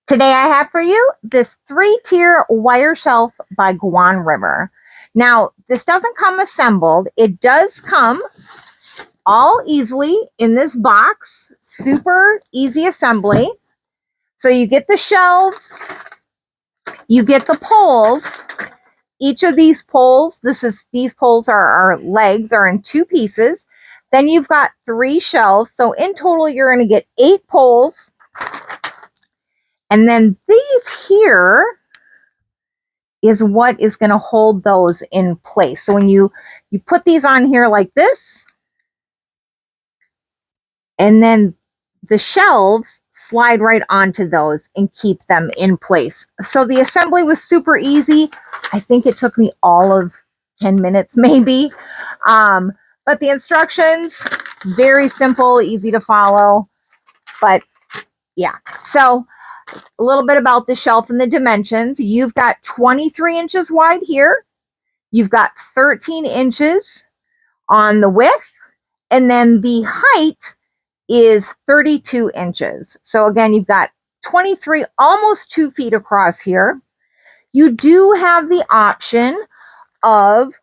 Today I have for you this 3-tier wire shelf by Guan River. Now, this doesn't come assembled. It does come all easily in this box. Super easy assembly. So you get the shelves, you get the poles. Each of these poles, these poles are legs are in 2 pieces. Then you've got 3 shelves. So in total, you're going to get 8 poles. And then these here is what is going to hold those in place. So when you put these on here like this, and then the shelves slide right onto those and keep them in place. So the assembly was super easy. I think it took me all of 10 minutes maybe. But the instructions, very simple, easy to follow. But yeah, so a little bit about the shelf and the dimensions. You've got 23 inches wide here. You've got 13 inches on the width. And then the height is 32 inches. So again, you've got 23, almost 2 feet across here. You do have the option of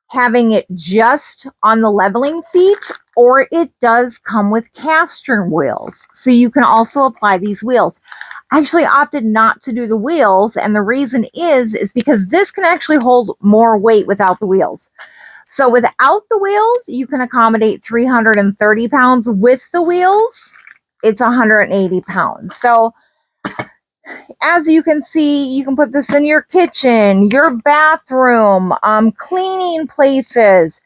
having it just on the leveling feet, or it does come with caster wheels. So you can also apply these wheels. I actually opted not to do the wheels, and the reason is because this can actually hold more weight without the wheels. So without the wheels, you can accommodate 330 pounds. With the wheels, it's 180 pounds. So as you can see, you can put this in your kitchen, your bathroom, cleaning places.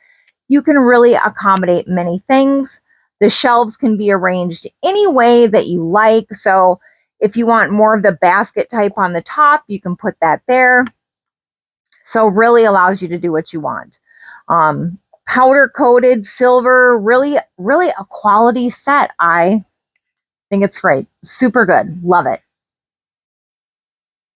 You can really accommodate many things. The shelves can be arranged any way that you like. So if you want more of the basket type on the top, you can put that there. So really allows you to do what you want. Powder coated silver, really a quality set. I think it's great. Super good. Love it.